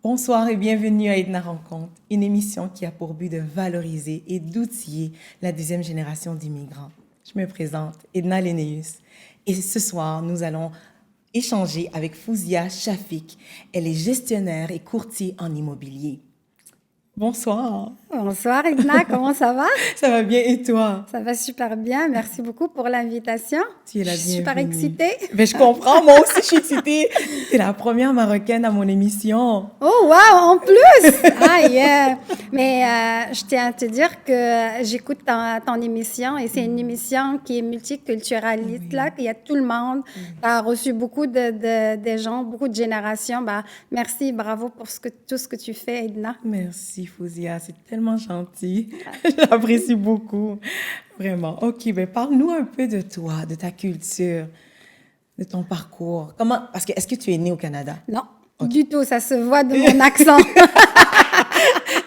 Bonsoir et bienvenue à Edna Rencontre, une émission qui a pour but de valoriser et d'outiller la deuxième génération d'immigrants. Je me présente, Edna Lénéus, et ce soir, nous allons échanger avec Fouzia Shafik. Elle est gestionnaire et courtier en immobilier. Bonsoir. Bonsoir Edna, comment ça va? Ça va bien et toi? Ça va super bien, merci beaucoup pour l'invitation. Tu es la bienvenue. Je suis super excitée. Ben, je comprends, moi aussi je suis excitée. Tu es la première Marocaine à mon émission. Oh wow, en plus! Ah yeah! Mais je tiens à te dire que j'écoute ton émission et c'est une émission qui est multiculturaliste, là, qu'il y a tout le monde. Tu as reçu beaucoup de gens, beaucoup de générations. Bah, merci, bravo pour tout ce que tu fais, Edna. Merci Fouzia, c'est tellement gentil. J'apprécie beaucoup, vraiment. OK, ben parle-nous un peu de toi, de ta culture, de ton parcours. Parce que est-ce que tu es née au Canada? Non, du tout, ça se voit de mon accent.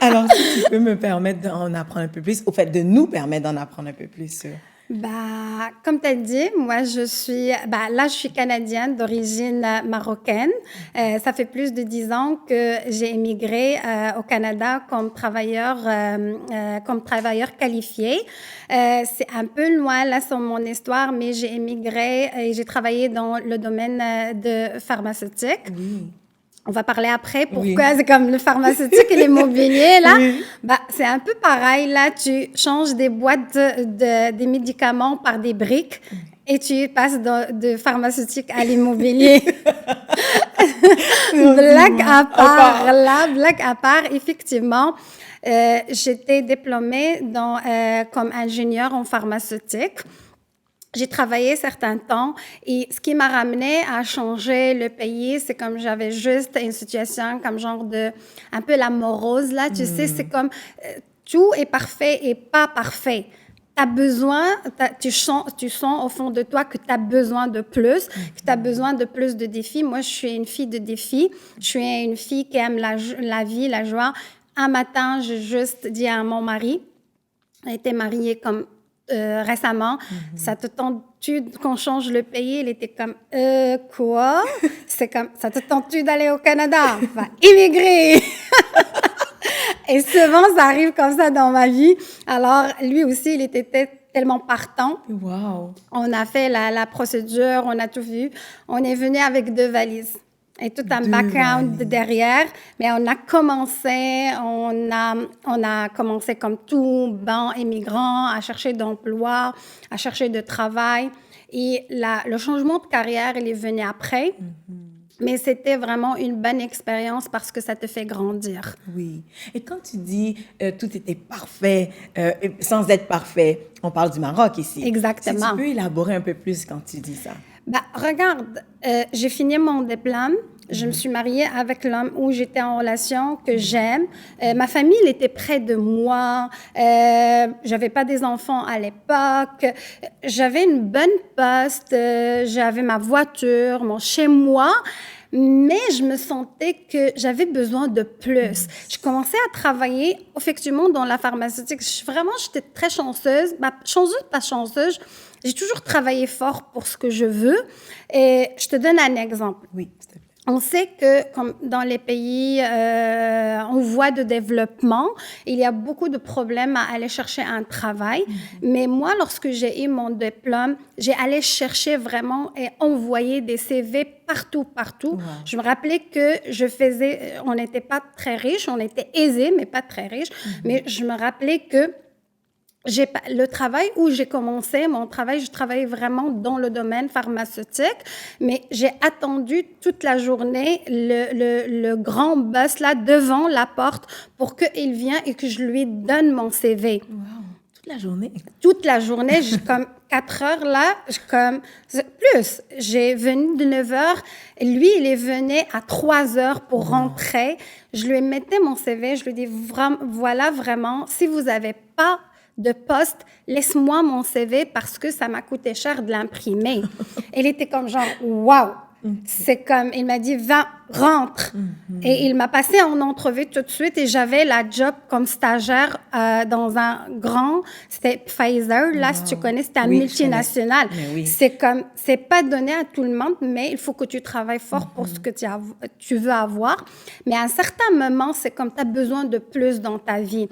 Alors, si tu peux me permettre d'en apprendre un peu plus, au fait, de nous permettre d'en apprendre un peu plus sur... Bah, comme tu as dit, moi, je suis canadienne d'origine marocaine. Ça fait plus de 10 ans que j'ai émigré au Canada comme travailleur qualifié. C'est un peu loin, là, sur mon histoire, mais j'ai émigré et j'ai travaillé dans le domaine de pharmaceutique. Oui. On va parler après pourquoi c'est comme le pharmaceutique et l'immobilier, là. Oui. Bah, c'est un peu pareil, là. Tu changes des boîtes des médicaments par des briques et tu passes de pharmaceutique à l'immobilier. Blague à part, effectivement. J'étais diplômée comme ingénieure en pharmaceutique. J'ai travaillé certains temps et ce qui m'a ramené à changer le pays, c'est comme j'avais juste une situation comme genre un peu la morose, là. Tu sais, c'est comme tout est parfait et pas parfait. Tu as besoin, tu sens au fond de toi que tu as besoin de plus, que tu as besoin de plus de défis. Moi, je suis une fille de défis. Je suis une fille qui aime la vie, la joie. Un matin, j'ai juste dit à mon mari, on était mariés comme récemment, ça te tente-tu qu'on change le pays? Il était comme, quoi? C'est comme, ça te tente-tu d'aller au Canada? Va immigrer! Et souvent, ça arrive comme ça dans ma vie. Alors, lui aussi, il était tellement partant. Wow! On a fait la procédure, on a tout vu. On est venu avec 2 valises. Et tout un background derrière, mais on a commencé comme tout bon immigrant à chercher d'emploi, à chercher de travail. Et le changement de carrière, il est venu après. Mais c'était vraiment une bonne expérience parce que ça te fait grandir. Oui. Et quand tu dis tout était parfait, sans être parfait, on parle du Maroc ici. Exactement. Si tu peux élaborer un peu plus quand tu dis ça. Bah, regarde, j'ai fini mon diplôme. Je me suis mariée avec l'homme où j'étais en relation, que j'aime. Ma famille, elle était près de moi. J'avais pas des enfants à l'époque. J'avais une bonne poste. J'avais ma voiture, mon chez-moi. Mais je me sentais que j'avais besoin de plus. Je commençais à travailler effectivement dans la pharmaceutique. J'étais très chanceuse. Chanceuse, pas chanceuse. J'ai toujours travaillé fort pour ce que je veux. Et je te donne un exemple. Oui, s'il te plaît. On sait que, comme dans les pays en voie de développement, il y a beaucoup de problèmes à aller chercher un travail. Mais moi, lorsque j'ai eu mon diplôme, j'ai allé chercher vraiment et envoyer des CV partout. Wow. Je me rappelais que on n'était pas très riches, on était aisés, mais pas très riches. Mais je me rappelais que le travail où j'ai commencé, je travaillais vraiment dans le domaine pharmaceutique, mais j'ai attendu toute la journée le grand boss là devant la porte pour qu'il vienne et que je lui donne mon CV. Wow. Toute la journée? Toute la journée, comme 4 heures là, plus. J'ai venu de 9 heures, lui, il est venu à 3 heures pour rentrer. Je lui mettais mon CV, je lui dis, voilà vraiment, si vous n'avez pas de poste, laisse-moi mon CV parce que ça m'a coûté cher de l'imprimer. Elle était comme genre, wow! C'est comme, il m'a dit, va, rentre. Et il m'a passé en entrevue tout de suite et j'avais la job comme stagiaire dans un grand, c'était Pfizer, là, si tu connais, c'était un Oui, je multinational. connais. Mais oui. C'est comme, c'est pas donné à tout le monde, mais il faut que tu travailles fort pour ce que tu veux avoir. Mais à un certain moment, c'est comme tu as besoin de plus dans ta vie.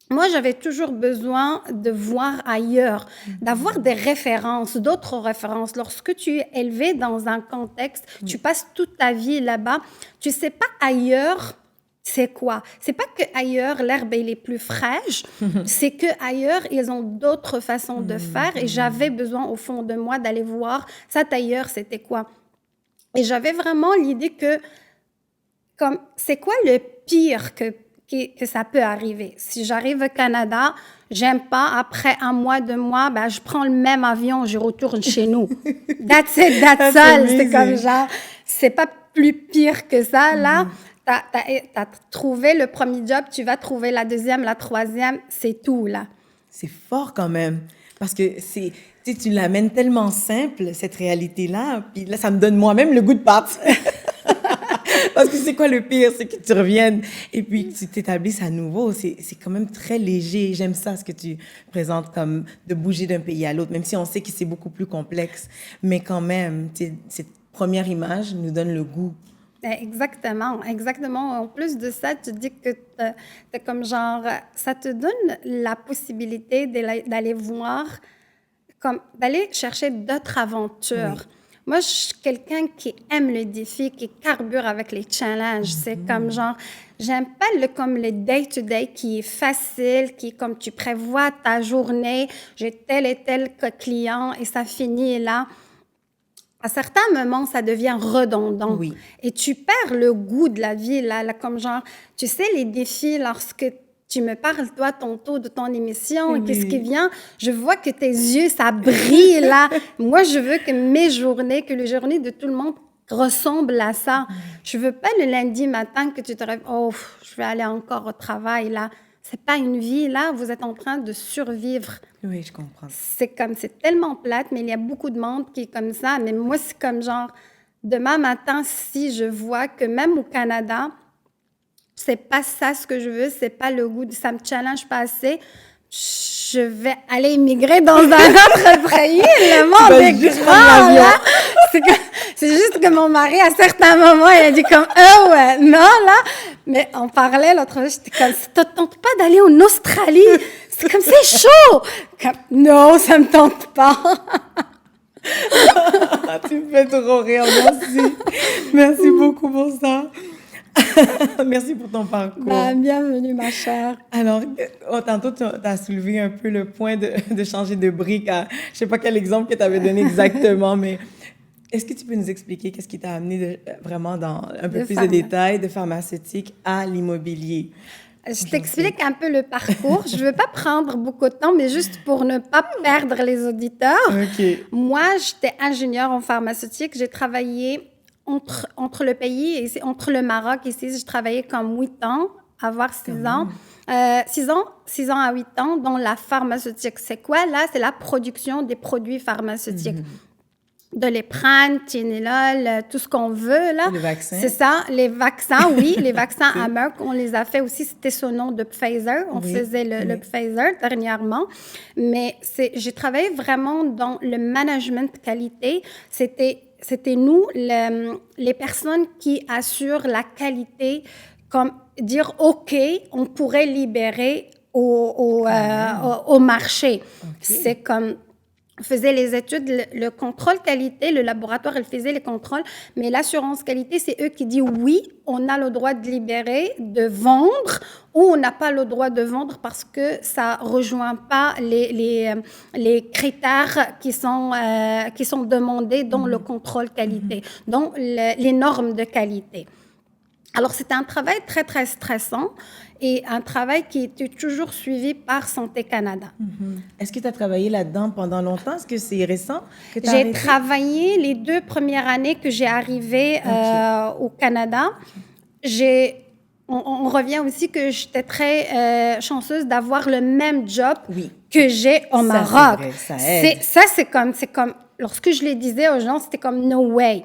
Moi, j'avais toujours besoin de voir ailleurs, d'avoir des références, d'autres références. Lorsque tu es élevé dans un contexte, tu passes toute ta vie là-bas, tu sais pas ailleurs c'est quoi. C'est pas que ailleurs l'herbe elle est plus fraîche, c'est que ailleurs ils ont d'autres façons de faire et j'avais besoin au fond de moi d'aller voir ça ailleurs c'était quoi. Et j'avais vraiment l'idée que comme c'est quoi le pire que ça peut arriver. Si j'arrive au Canada, j'aime pas, après 1 mois, 2 mois, ben, je prends le même avion, je retourne chez nous. That's it, that's all. C'est comme genre, c'est pas plus pire que ça, là. T'as trouvé le premier job, tu vas trouver la deuxième, la troisième, c'est tout, là. C'est fort quand même. Parce que c'est, tu l'amènes tellement simple, cette réalité-là. Puis là, ça me donne moi-même le goût de partir. Parce que c'est quoi le pire? C'est que tu reviennes et puis que tu t'établisses à nouveau. C'est quand même très léger. J'aime ça, ce que tu présentes comme de bouger d'un pays à l'autre, même si on sait que c'est beaucoup plus complexe. Mais quand même, cette première image nous donne le goût. Exactement, exactement. En plus de ça, tu dis que t'es comme genre, ça te donne la possibilité d'aller voir, comme d'aller chercher d'autres aventures. Oui. Moi, je suis quelqu'un qui aime le défi, qui carbure avec les challenges. C'est comme genre, j'aime pas comme le day-to-day qui est facile, qui est comme tu prévois ta journée, j'ai tel et tel client et ça finit là. À certains moments, ça devient redondant. Oui. Et tu perds le goût de la vie, là, comme genre, tu sais, les défis, lorsque tu me parles, toi, tantôt, de ton émission, Oui. et qu'est-ce qui vient, je vois que tes yeux, ça brille, là. Moi, je veux que mes journées, que les journées de tout le monde ressemblent à ça. Je veux pas le lundi matin que tu te rêves, oh, je vais aller encore au travail, là. C'est pas une vie, là, vous êtes en train de survivre. Oui, je comprends. C'est tellement plate, mais il y a beaucoup de monde qui est comme ça. Mais moi, c'est comme genre, demain matin, si je vois que même au Canada, c'est pas ça ce que je veux, c'est pas le goût, ça me challenge pas assez, je vais aller immigrer dans un autre pays. Le monde est grand, là. C'est juste que mon mari, à certains moments, il a dit comme, oh ouais, non, là. Mais on parlait l'autre fois, j'étais comme, ça te tente pas d'aller en Australie? C'est comme, c'est chaud! Comme, non, ça me tente pas. Tu me fais trop rire, merci. Merci beaucoup pour ça. Merci pour ton parcours. Bienvenue, ma chère. Alors, tantôt, tu as soulevé un peu le point de changer de brique à... Je ne sais pas quel exemple que tu avais donné exactement, mais est-ce que tu peux nous expliquer qu'est-ce qui t'a amené vraiment dans un peu plus de détails de pharmaceutique à l'immobilier? Je t'explique un peu le parcours. Je ne veux pas prendre beaucoup de temps, mais juste pour ne pas perdre les auditeurs. Okay. Moi, j'étais ingénieure en pharmaceutique. J'ai travaillé entre le pays, et entre le Maroc ici, j'ai travaillé comme 8 ans, avoir 6 ans. 6 ans à 8 ans dans la pharmaceutique. C'est quoi, là? C'est la production des produits pharmaceutiques. De l'éprane, Tylenol, tout ce qu'on veut, là. Les vaccins. C'est ça, les vaccins, oui. Les vaccins à Merck, on les a fait aussi. C'était ce nom de Pfizer. On faisait le Pfizer dernièrement. Mais j'ai travaillé vraiment dans le management de qualité. C'était nous, les personnes qui assurent la qualité, comme dire, OK, on pourrait libérer au marché. Okay. C'est comme... On faisait les études, le contrôle qualité, le laboratoire, il faisait les contrôles, mais l'assurance qualité, c'est eux qui disent oui, on a le droit de libérer, de vendre, ou on n'a pas le droit de vendre parce que ça ne rejoint pas les critères qui sont demandés dans le contrôle qualité, dans les normes de qualité. Alors, c'était un travail très, très stressant et un travail qui était toujours suivi par Santé Canada. Est-ce que tu as travaillé là-dedans pendant longtemps? Est-ce que c'est récent que tu as arrêté? J'ai travaillé les 2 premières années que j'ai arrivé au Canada. On revient aussi que j'étais très chanceuse d'avoir le même job que j'ai au Ça, Maroc. c'est vrai, ça aide. C'est comme, lorsque je les disais aux gens, c'était comme no way.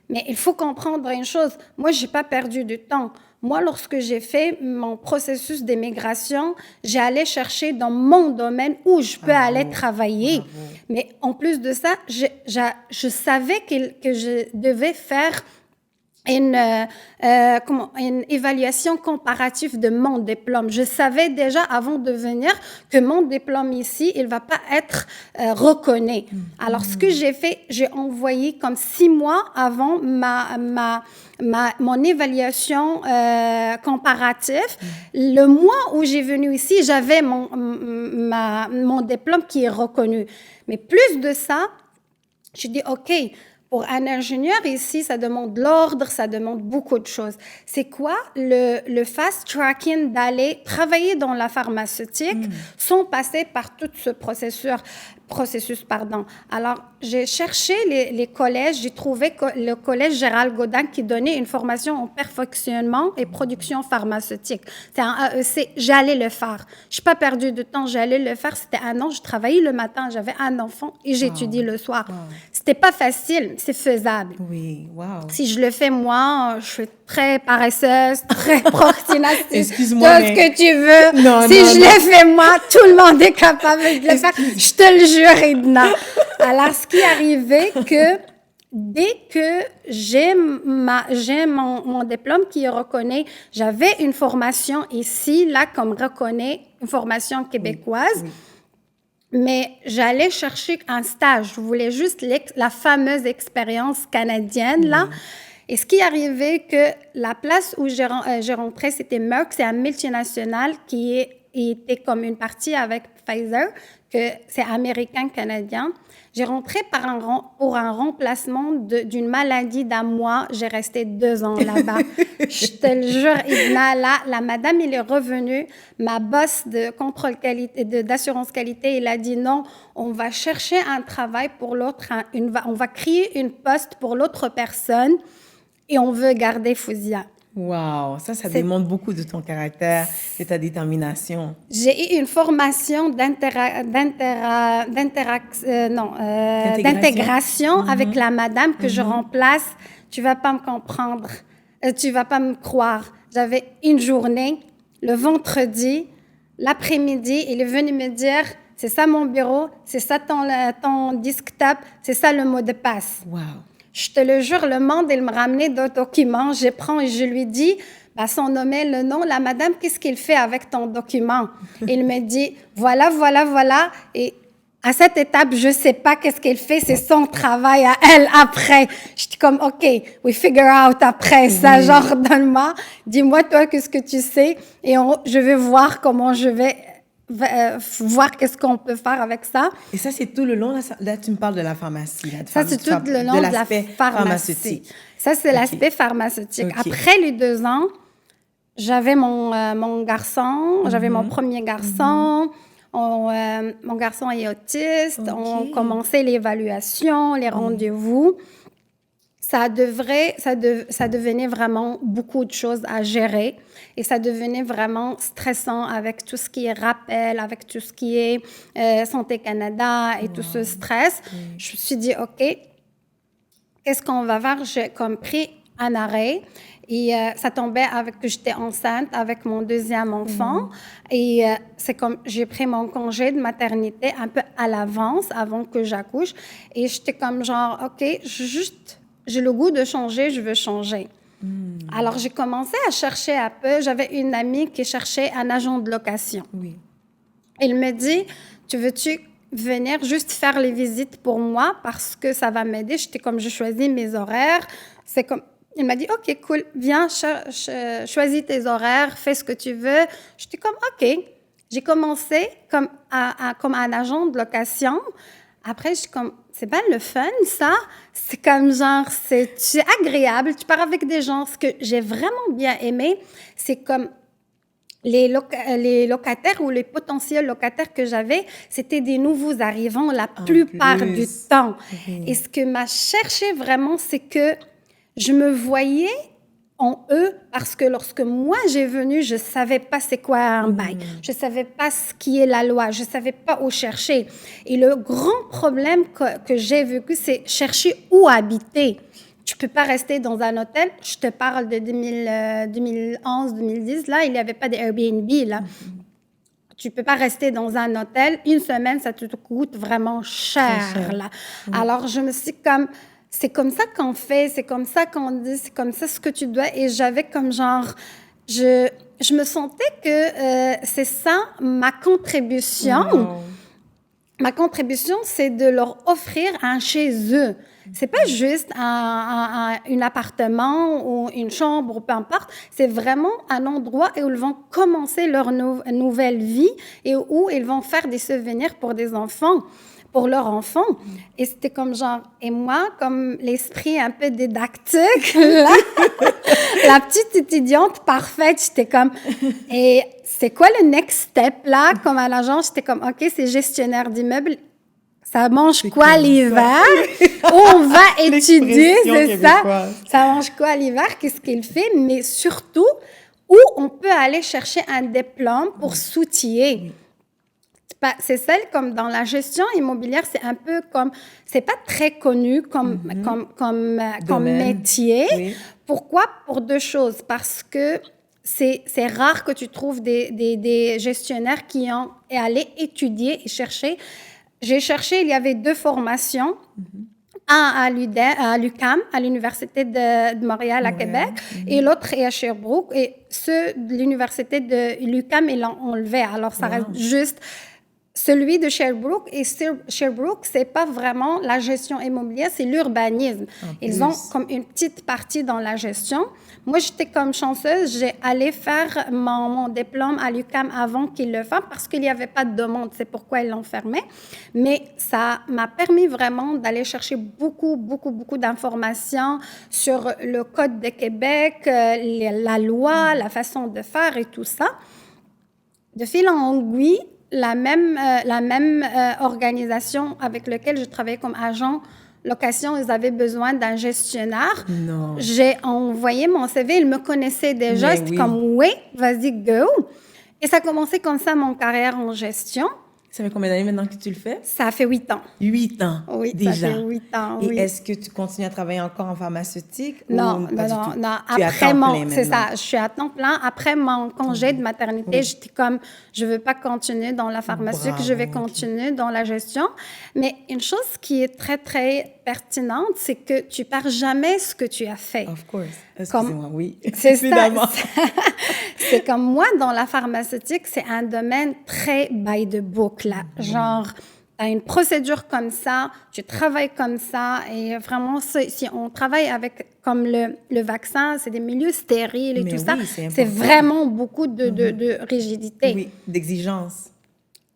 Mais il faut comprendre une chose. Moi, j'ai pas perdu du temps. Moi, lorsque j'ai fait mon processus d'émigration, j'ai allé chercher dans mon domaine où je peux aller travailler. Bravo. Mais en plus de ça, je savais que je devais faire une évaluation comparative de mon diplôme. Je savais déjà avant de venir que mon diplôme ici, il va pas être reconnu. Alors, ce que j'ai fait, j'ai envoyé comme 6 mois avant mon évaluation comparative. Le mois où j'ai venu ici, j'avais mon diplôme qui est reconnu. Mais plus de ça, je dis, OK, pour un ingénieur ici, ça demande l'ordre, ça demande beaucoup de choses. C'est quoi le fast-tracking d'aller travailler dans la pharmaceutique sans passer par tout ce processus? Alors, j'ai cherché les collèges, j'ai trouvé le collège Gérald Godin qui donnait une formation en perfectionnement et production pharmaceutique. C'est un AEC, j'allais le faire. Je n'ai pas perdu de temps, j'allais le faire. C'était 1 an, je travaillais le matin, j'avais un enfant et j'étudie le soir. C'était pas facile, c'est faisable. Oui, wow. Si je le fais moi, je suis très paresseuse, très procrastinatrice. Excuse-moi, tout mais- ce que tu veux. Non, Si non, je non. le fais moi, tout le monde est capable de le faire. Je te le jure, Edna. Alors, ce qui est arrivé, que dès que j'ai mon diplôme qui est reconnu, j'avais une formation ici, là, comme reconnaît, une formation québécoise. Oui. Mais j'allais chercher un stage. Je voulais juste la fameuse expérience canadienne, là. Et ce qui est arrivé, que la place où j'ai rentré, c'était Merck, c'est un multinational qui était comme une partie avec Pfizer, que c'est américain-canadien. J'ai rentré pour un remplacement d'une maladie d'un mois. J'ai resté 2 ans là-bas. Je te le jure, Idna, là, la madame, il est revenue. Ma boss de contrôle qualité, d'assurance qualité, il a dit non, on va chercher un travail pour l'autre, on va créer une poste pour l'autre personne et on veut garder Fouzia. Wow, ça demande beaucoup de ton caractère, de ta détermination. J'ai eu une formation d'intégration avec la madame que je remplace. Tu vas pas me comprendre. Tu vas pas me croire. J'avais une journée, le vendredi, l'après-midi, il est venu me dire, c'est ça mon bureau, c'est ça ton desktop, c'est ça le mot de passe. Wow. Je te le jure, le monde, il me ramenait d'autres documents. Je prends et je lui dis, sans nommer le nom, la madame, qu'est-ce qu'il fait avec ton document? Il me dit, voilà. Et à cette étape, je sais pas qu'est-ce qu'elle fait, c'est son travail à elle après. Je dis comme, OK, we figure out après ça, genre, donne-moi, dis-moi toi qu'est-ce que tu sais et je vais voir comment je vais voir qu'est-ce qu'on peut faire avec ça. Et ça, c'est tout le long, là tu me parles de la pharmacie. Là, Ça, c'est tout le long de la pharmacie. Ça, c'est l'aspect pharmaceutique. Okay. Après les 2 ans, j'avais mon garçon, j'avais mon premier garçon. Mon garçon est autiste. Okay. On commençait l'évaluation, les rendez-vous. Ça devenait vraiment beaucoup de choses à gérer et ça devenait vraiment stressant avec tout ce qui est rappel, avec tout ce qui est Santé Canada et tout ce stress. Je me suis dit, OK, qu'est-ce qu'on va faire? J'ai comme pris un arrêt et ça tombait avec que j'étais enceinte avec mon 2e enfant et c'est comme j'ai pris mon congé de maternité un peu à l'avance avant que j'accouche et j'étais comme genre, OK, j'ai le goût de changer, je veux changer. Alors, j'ai commencé à chercher un peu. J'avais une amie qui cherchait un agent de location. Oui. Elle me dit, veux-tu venir juste faire les visites pour moi parce que ça va m'aider. J'étais comme, je choisis mes horaires. C'est comme, il m'a dit, OK, cool, viens, choisis tes horaires, fais ce que tu veux. J'étais comme, OK. J'ai commencé comme un agent de location. Après, je suis comme, c'est pas le fun, ça. C'est comme genre, c'est agréable. Tu pars avec des gens. Ce que j'ai vraiment bien aimé, c'est comme les locataires ou les potentiels locataires que j'avais, c'était des nouveaux arrivants la plupart du temps. Et ce que m'a cherché vraiment, c'est que je me voyais en eux, parce que lorsque moi j'ai venu, je savais pas c'est quoi un bail, je savais pas ce qui est la loi, je savais pas où chercher. Et le grand problème que j'ai vécu, c'est chercher où habiter. Tu peux pas rester dans un hôtel. Je te parle de 2011, 2010. Là, il n'y avait pas d'Airbnb. Là, tu peux pas rester dans un hôtel. Une semaine, ça te coûte vraiment cher. Là. Alors, je me suis comme... C'est comme ça qu'on fait, c'est comme ça qu'on dit, c'est comme ça ce que tu dois. Et j'avais comme genre... Je me sentais que c'est ça, ma contribution. Wow. Ma contribution, c'est de leur offrir un chez eux. C'est pas juste un appartement ou une chambre ou peu importe. C'est vraiment un endroit où ils vont commencer leur nouvelle vie et où ils vont faire des souvenirs pour des enfants, pour leurs enfants. Et c'était comme genre, et moi, comme l'esprit un peu didactique, là, la petite étudiante parfaite, j'étais comme, et c'est quoi le next step là? Comme à l'agence, j'étais comme, OK, c'est gestionnaire d'immeuble. Ça mange quoi l'hiver? On va étudier, c'est ça. Ça mange quoi l'hiver? Qu'est-ce qu'il fait? Mais surtout, où on peut aller chercher un diplôme pour s'outiller. C'est celle comme dans la gestion immobilière, c'est un peu comme, c'est pas très connu comme métier. Oui. Pourquoi? Pour deux choses. Parce que c'est rare que tu trouves des gestionnaires qui ont allé étudier et chercher. J'ai cherché, il y avait 2 formations. Un à l'UQAM, à l'Université de Montréal, à Québec, et l'autre est à Sherbrooke. Et ceux de l'Université de l'UQAM, ils l'ont enlevé. Alors, ça reste juste celui de Sherbrooke. Et Sherbrooke, c'est pas vraiment la gestion immobilière, c'est l'urbanisme. Ils ont comme une petite partie dans la gestion. Moi, j'étais comme chanceuse, j'ai allé faire mon diplôme à l'UQAM avant qu'ils le fassent parce qu'il n'y avait pas de demande, c'est pourquoi ils l'ont fermé. Mais ça m'a permis vraiment d'aller chercher beaucoup d'informations sur le Code de Québec, la loi, la façon de faire et tout ça. De fil en aiguille, la même organisation avec laquelle je travaillais comme agent location, ils avaient besoin d'un gestionnaire. Non. J'ai envoyé mon CV, ils me connaissaient déjà. C'était comme, oui, vas-y, go. Et ça a commencé comme ça, mon carrière en gestion. Ça fait combien d'années maintenant que tu le fais? Ça fait 8 ans. 8 ans, oui, déjà. Ça fait 8 ans, Et est-ce que tu continues à travailler encore en pharmaceutique? Non. Après c'est ça, je suis à temps plein. Après mon congé de maternité, j'étais comme, je veux pas continuer dans la pharmaceutique, je vais continuer dans la gestion. Mais une chose qui est très, très pertinente, c'est que tu perds jamais ce que tu as fait. Of course. Excusez-moi, oui. C'est ça. C'est comme moi, dans la pharmaceutique, c'est un domaine très by the book, là. Genre, tu as une procédure comme ça, tu travailles comme ça, et vraiment, si on travaille avec, comme le vaccin, c'est des milieux stériles et tout ça, c'est vraiment beaucoup de rigidité. Oui, d'exigence.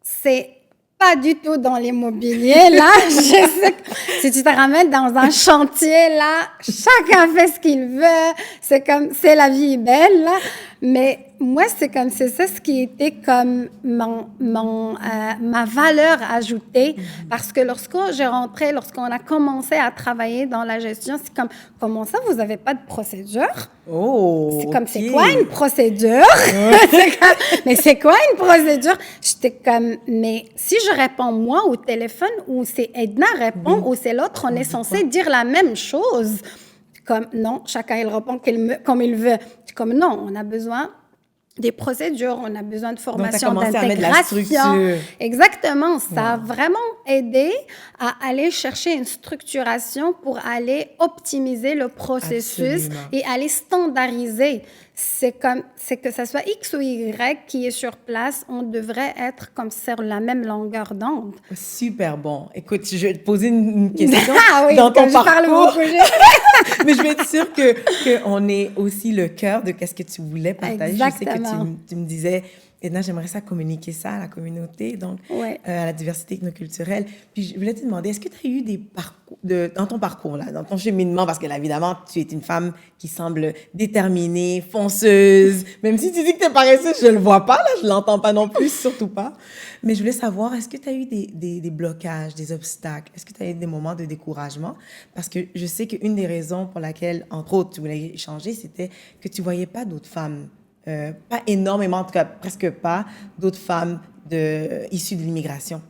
C'est pas du tout dans l'immobilier, là. Je sais que si tu te ramènes dans un chantier, là, chacun fait ce qu'il veut. C'est comme, c'est la vie est belle, là. Mais moi, c'est ça ce qui était comme ma valeur ajoutée. Parce que lorsqu'on a commencé à travailler dans la gestion, c'est comme, comment ça, vous n'avez pas de procédure? Oh, c'est comme, c'est quoi une procédure? Mais c'est quoi une procédure? J'étais comme, mais si je réponds moi au téléphone ou c'est Edna répond ou c'est l'autre, on est censé dire la même chose. Comme, non, chacun il répond comme il veut. Comme, non, on a besoin des procédures, on a besoin de formation, d'intégration. Exactement. Ça a vraiment aidé à aller chercher une structuration pour aller optimiser le processus et aller standardiser. C'est que ça soit X ou Y qui est sur place, on devrait être comme sur la même longueur d'onde. Super bon. Écoute, je vais te poser une question dans ton parcours. Mais je vais être sûre que on est aussi le cœur de qu'est-ce que tu voulais partager. Exactement. Je sais que tu me disais Edna, j'aimerais ça communiquer ça à la communauté, donc Ouais. à la diversité ethnoculturelle. Puis je voulais te demander, est-ce que tu as eu des parcours, dans ton parcours, là, dans ton cheminement, parce que là, évidemment, tu es une femme qui semble déterminée, fonceuse, même si tu dis que tu es paresseuse, je le vois pas, là, je l'entends pas non plus, surtout pas. Mais je voulais savoir, est-ce que tu as eu des blocages, des obstacles? Est-ce que tu as eu des moments de découragement? Parce que je sais qu'une des raisons pour laquelle, entre autres, tu voulais échanger, c'était que tu voyais pas d'autres femmes, pas énormément, en tout cas presque pas, d'autres femmes issues de l'immigration.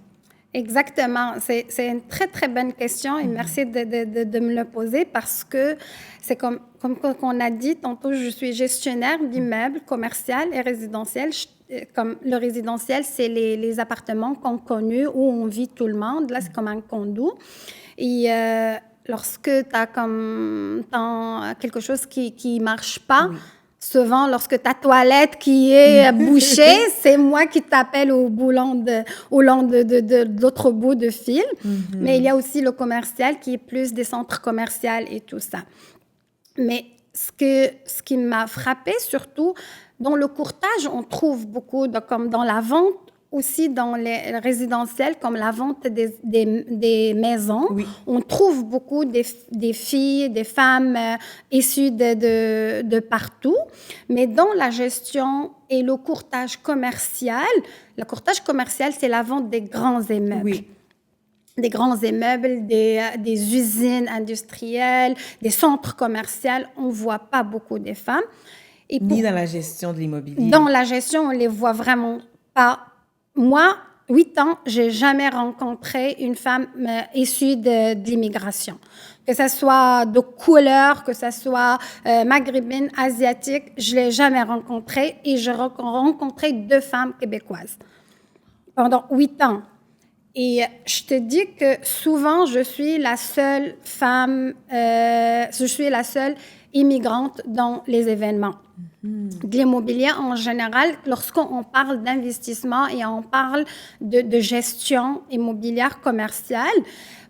Exactement. C'est une très, très bonne question et merci de me le poser parce que c'est comme on a dit tantôt, je suis gestionnaire d'immeubles commerciaux et résidentiels. Comme le résidentiel, c'est les appartements qu'on connaît où on vit tout le monde. Là, c'est comme un condo. Et lorsque tu as quelque chose qui marche pas, Oui. souvent, lorsque ta toilette qui est bouchée, c'est moi qui t'appelle au long de l'autre bout de fil. Mais il y a aussi le commercial qui est plus des centres commerciaux et tout ça. Mais ce qui m'a frappé surtout, dans le courtage, on trouve beaucoup, comme dans la vente, aussi dans les résidentiels, comme la vente des maisons, Oui. on trouve beaucoup des filles, des femmes issues de partout. Mais dans la gestion et le courtage commercial, c'est la vente des grands immeubles. Oui. Des grands immeubles, des usines industrielles, des centres commerciaux. On ne voit pas beaucoup de femmes. Et Ni dans la gestion de l'immobilier. dans la gestion, on ne les voit vraiment pas. Moi, 8 ans, je n'ai jamais rencontré une femme issue de l'immigration. Que ce soit de couleur, que ce soit maghrébine, asiatique, je ne l'ai jamais rencontrée et j'ai rencontré 2 femmes québécoises pendant 8 ans. Et je te dis que souvent, je suis la seule femme, je suis la seule immigrante dans les événements. De l'immobilier en général, lorsqu'on parle d'investissement et on parle de gestion immobilière commerciale.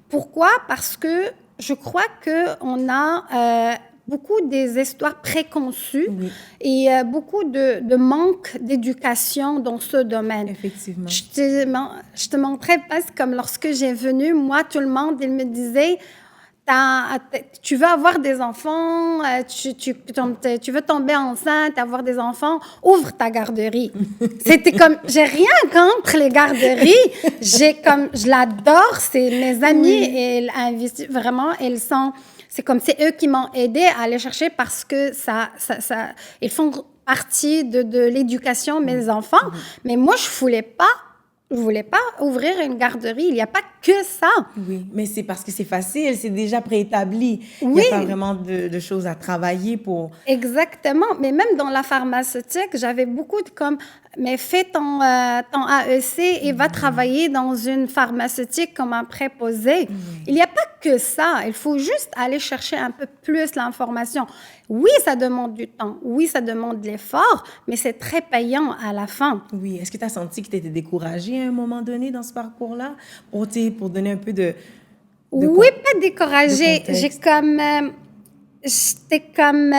Pourquoi? Parce que je crois qu'on a beaucoup des histoires préconçues et beaucoup de manque d'éducation dans ce domaine. Effectivement. Je te montrais parce que comme lorsque j'ai venu, moi, tout le monde, il me disait... Tu veux avoir des enfants, tu veux tomber enceinte, avoir des enfants, ouvre ta garderie. C'était comme, j'ai rien contre les garderies, je l'adore, c'est mes amis, et elles investissent vraiment, c'est eux qui m'ont aidé à aller chercher parce que ils font partie de l'éducation, mes enfants. Mais moi, je voulais pas ouvrir une garderie. Il n'y a pas que ça. Oui, mais c'est parce que c'est facile, c'est déjà préétabli. Il Oui. n'y a pas vraiment de choses à travailler pour... Exactement. Mais même dans la pharmaceutique, j'avais beaucoup mais fais ton AEC et va travailler dans une pharmaceutique comme un préposé. Il n'y a pas que ça. Il faut juste aller chercher un peu plus l'information. Oui, ça demande du temps. Oui, ça demande de l'effort, mais c'est très payant à la fin. Oui. Est-ce que tu as senti que tu étais découragée à un moment donné dans ce parcours-là? Pour donner un peu de Oui, pas découragée. contexte. J'étais comme,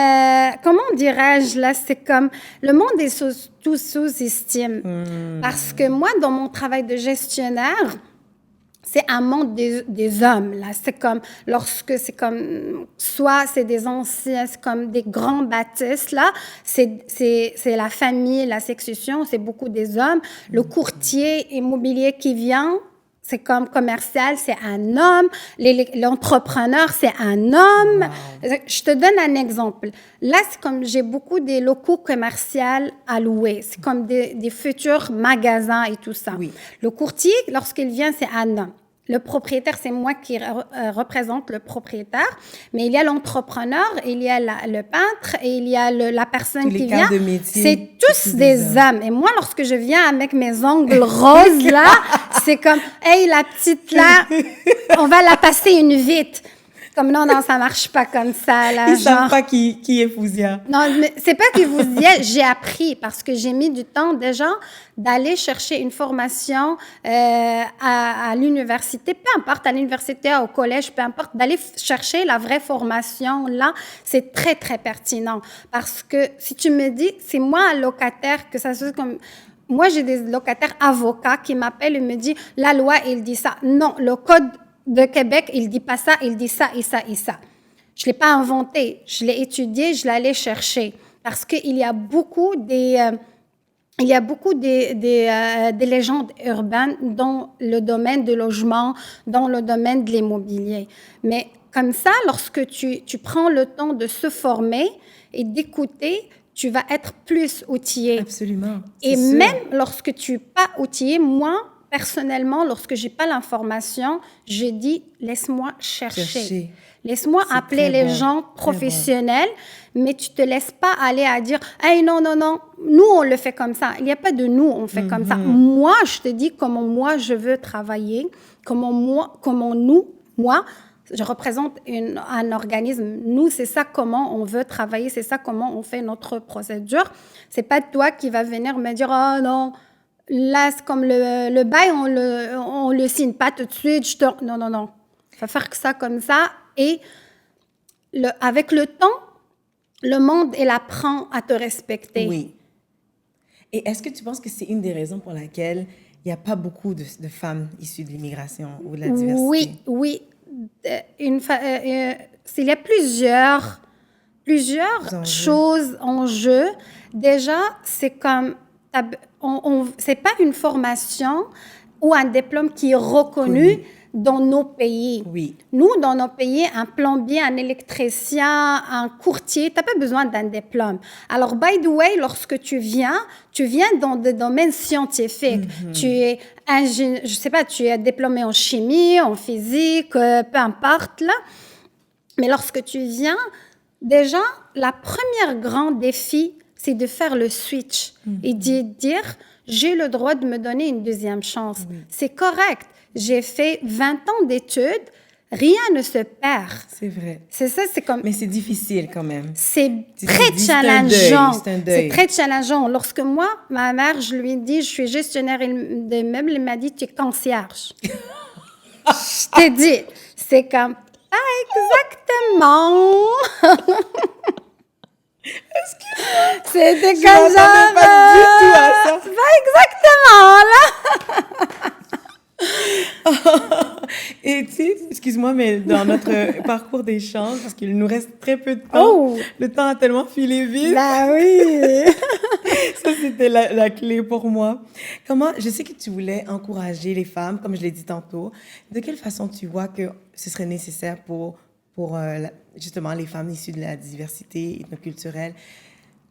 comment dirais-je là, c'est comme, le monde est tout sous-estime. Parce que moi, dans mon travail de gestionnaire, c'est un monde des hommes, là. C'est comme, soit c'est des anciens, c'est comme des grands bâtisses, là. C'est la famille, la succession, c'est beaucoup des hommes. Le courtier immobilier qui vient, c'est comme commercial, c'est un homme. L'entrepreneur, c'est un homme. Wow. Je te donne un exemple. Là, c'est comme j'ai beaucoup des locaux commerciaux à louer. C'est comme des futurs magasins et tout ça. Oui. Le courtier, lorsqu'il vient, c'est un homme. Le propriétaire, c'est moi qui représente le propriétaire, mais il y a l'entrepreneur, il y a le peintre et il y a la personne qui vient. C'est tous des hommes. Et moi, lorsque je viens avec mes ongles roses, là, c'est comme, hey, la petite là, on va la passer une vite. Comme non, ça marche pas comme ça. Là, ils savent pas qui est Fouzia. Non, mais c'est pas que Fouzia, j'ai appris parce que j'ai mis du temps déjà d'aller chercher une formation à l'université, peu importe, à l'université, au collège, peu importe, d'aller chercher la vraie formation, là, c'est très, très pertinent. Parce que si tu me dis, c'est moi, locataire, que ça soit comme... moi, j'ai des locataires avocats qui m'appellent et me disent, la loi, il dit ça. Non, le code de Québec, il dit pas ça, il dit ça et ça et ça. Je l'ai pas inventé, je l'ai étudié, je l'allais chercher. Parce qu'il y a beaucoup des légendes urbaines dans le domaine du logement, dans le domaine de l'immobilier. Mais comme ça, lorsque tu prends le temps de se former et d'écouter, tu vas être plus outillé. Absolument. Et c'est sûr. même lorsque tu n'es pas outillé, moi, personnellement, lorsque je n'ai pas l'information, je dis, laisse-moi chercher. Laisse-moi C'est appeler très les bon, gens très professionnels, mais tu ne te laisses pas aller à dire « Hey, non, non, non, nous, on le fait comme ça. » Il n'y a pas de « nous, on fait comme ça. » Moi, je te dis comment moi, je veux travailler, comment moi, je représente un organisme. Nous, c'est ça comment on veut travailler, c'est ça comment on fait notre procédure. Ce n'est pas toi qui vas venir me dire « Oh non, là, c'est comme le bail, on le signe pas tout de suite. » Non, non, non. Il faut faire que ça comme ça. Et avec le temps, le monde, il apprend à te respecter. Oui. Et est-ce que tu penses que c'est une des raisons pour laquelle il n'y a pas beaucoup de femmes issues de l'immigration ou de la diversité? Oui, oui. Il y a plusieurs choses en jeu. Déjà, c'est comme... c'est pas une formation ou un diplôme qui est reconnu dans nos pays. Oui. Nous, dans nos pays, un plombier, un électricien, un courtier, tu n'as pas besoin d'un diplôme. Alors, by the way, lorsque tu viens dans des domaines scientifiques. Tu es ingénieur, je sais pas, tu es diplômé en chimie, en physique, peu importe, là. Mais lorsque tu viens, déjà, la première grand défi, c'est de faire le switch et de dire, j'ai le droit de me donner une deuxième chance. C'est correct. J'ai fait 20 ans d'études, rien ne se perd. C'est vrai. C'est ça, c'est comme... Mais c'est difficile quand même. C'est très challengeant. C'est un deuil. C'est très challengeant. Lorsque moi, ma mère, je lui ai dit, je suis gestionnaire de meubles, elle m'a dit, tu es concierge. Je t'ai dit, c'est comme, pas exactement. C'était comme ça. Je m'attendais pas du tout à ça. Pas exactement, là. Et tu sais, excuse-moi, mais dans notre parcours d'échange, parce qu'il nous reste très peu de temps, le temps a tellement filé vite. Bah oui. Ça, c'était la clé pour moi. Je sais que tu voulais encourager les femmes, comme je l'ai dit tantôt. De quelle façon tu vois que ce serait nécessaire pour justement les femmes issues de la diversité ethnoculturelle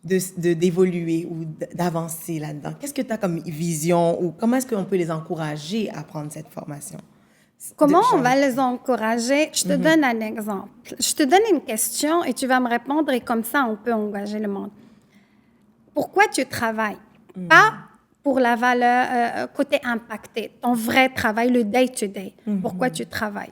d'évoluer ou d'avancer là-dedans? Qu'est-ce que tu as comme vision ou comment est-ce qu'on peut les encourager à prendre cette formation? Comment on va les encourager? Je te donne un exemple. Je te donne une question et tu vas me répondre et comme ça, on peut engager le monde. Pourquoi tu travailles? Pas pour la valeur, côté impacté, ton vrai travail, le day-to-day. Pourquoi tu travailles?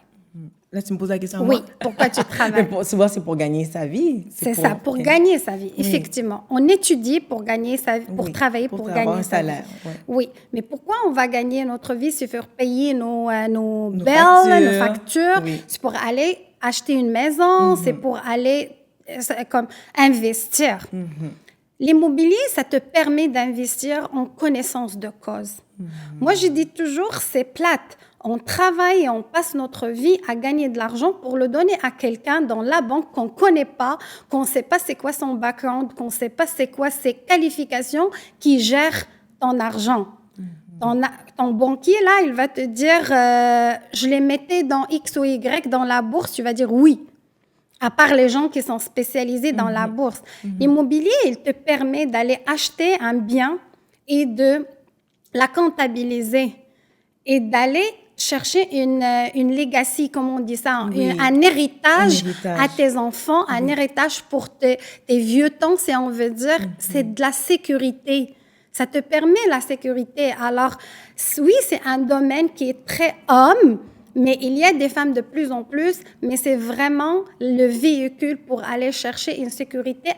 Là, tu me poses la question à Oui, moi? pourquoi tu travailles? Souvent, c'est pour gagner sa vie. C'est ça, pour gagner sa vie, effectivement. On étudie pour gagner sa vie, pour travailler, pour gagner avoir un sa salaire. vie. Oui, mais pourquoi on va gagner notre vie? C'est pour payer nos factures. Oui. C'est pour aller acheter une maison, c'est pour aller comme investir. L'immobilier, ça te permet d'investir en connaissance de cause. Moi, je dis toujours, c'est plate. On travaille et on passe notre vie à gagner de l'argent pour le donner à quelqu'un dans la banque qu'on ne connaît pas, qu'on ne sait pas c'est quoi son background, qu'on ne sait pas c'est quoi ses qualifications, qui gère ton argent. Ton banquier, là, il va te dire, je les mettais dans X ou Y dans la bourse, tu vas dire oui. À part les gens qui sont spécialisés dans la bourse. L'immobilier, il te permet d'aller acheter un bien et de la comptabiliser et d'aller chercher une legacy, comme on dit ça, un héritage à tes enfants, un héritage pour tes vieux temps, si on veut dire. C'est de la sécurité. Ça te permet la sécurité. Alors, oui, c'est un domaine qui est très homme, mais il y a des femmes de plus en plus, mais c'est vraiment le véhicule pour aller chercher une sécurité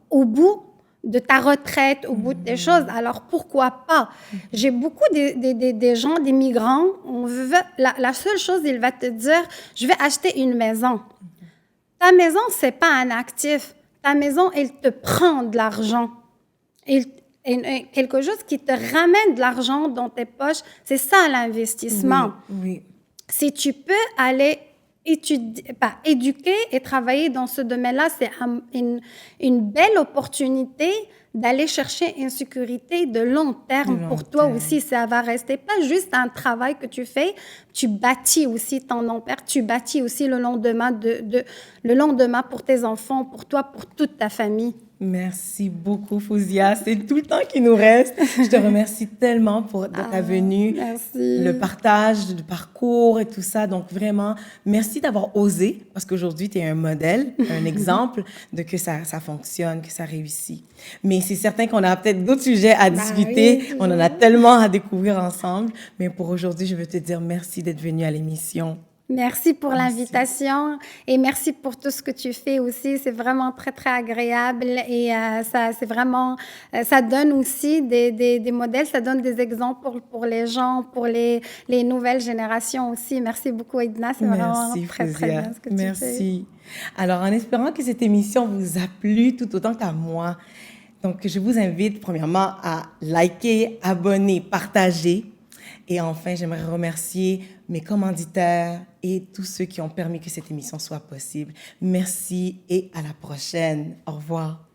au bout de ta retraite, au bout de tes choses. Alors, pourquoi pas? J'ai beaucoup des gens, des migrants, la seule chose, il va te dire, je vais acheter une maison. Ta maison, c'est pas un actif. Ta maison, elle te prend de l'argent. quelque chose qui te ramène de l'argent dans tes poches. C'est ça l'investissement. Oui, Si tu peux aller éduquer et travailler dans ce domaine-là, c'est une belle opportunité d'aller chercher une sécurité de long terme pour toi aussi. Ça va rester pas juste un travail que tu fais, tu bâtis aussi ton empire, tu bâtis aussi le lendemain, le lendemain pour tes enfants, pour toi, pour toute ta famille. Merci beaucoup, Fouzia. C'est tout le temps qui nous reste. Je te remercie tellement pour ta venue, merci. le partage du parcours et tout ça. Donc, vraiment, merci d'avoir osé, parce qu'aujourd'hui, tu es un modèle, un exemple de que ça fonctionne, que ça réussit. Mais c'est certain qu'on a peut-être d'autres sujets à discuter. Oui. On en a tellement à découvrir ensemble. Mais pour aujourd'hui, je veux te dire merci d'être venu à l'émission. Merci pour l'invitation et merci pour tout ce que tu fais aussi. C'est vraiment très, très agréable et c'est vraiment, ça donne aussi des modèles, ça donne des exemples pour les gens, pour les nouvelles générations aussi. Merci beaucoup, Edna. C'est vraiment très, très bien ce que tu fais. Merci. Alors, en espérant que cette émission vous a plu tout autant qu'à moi, donc je vous invite premièrement à liker, abonner, partager. Et enfin, j'aimerais remercier mes commanditaires et tous ceux qui ont permis que cette émission soit possible. Merci et à la prochaine. Au revoir.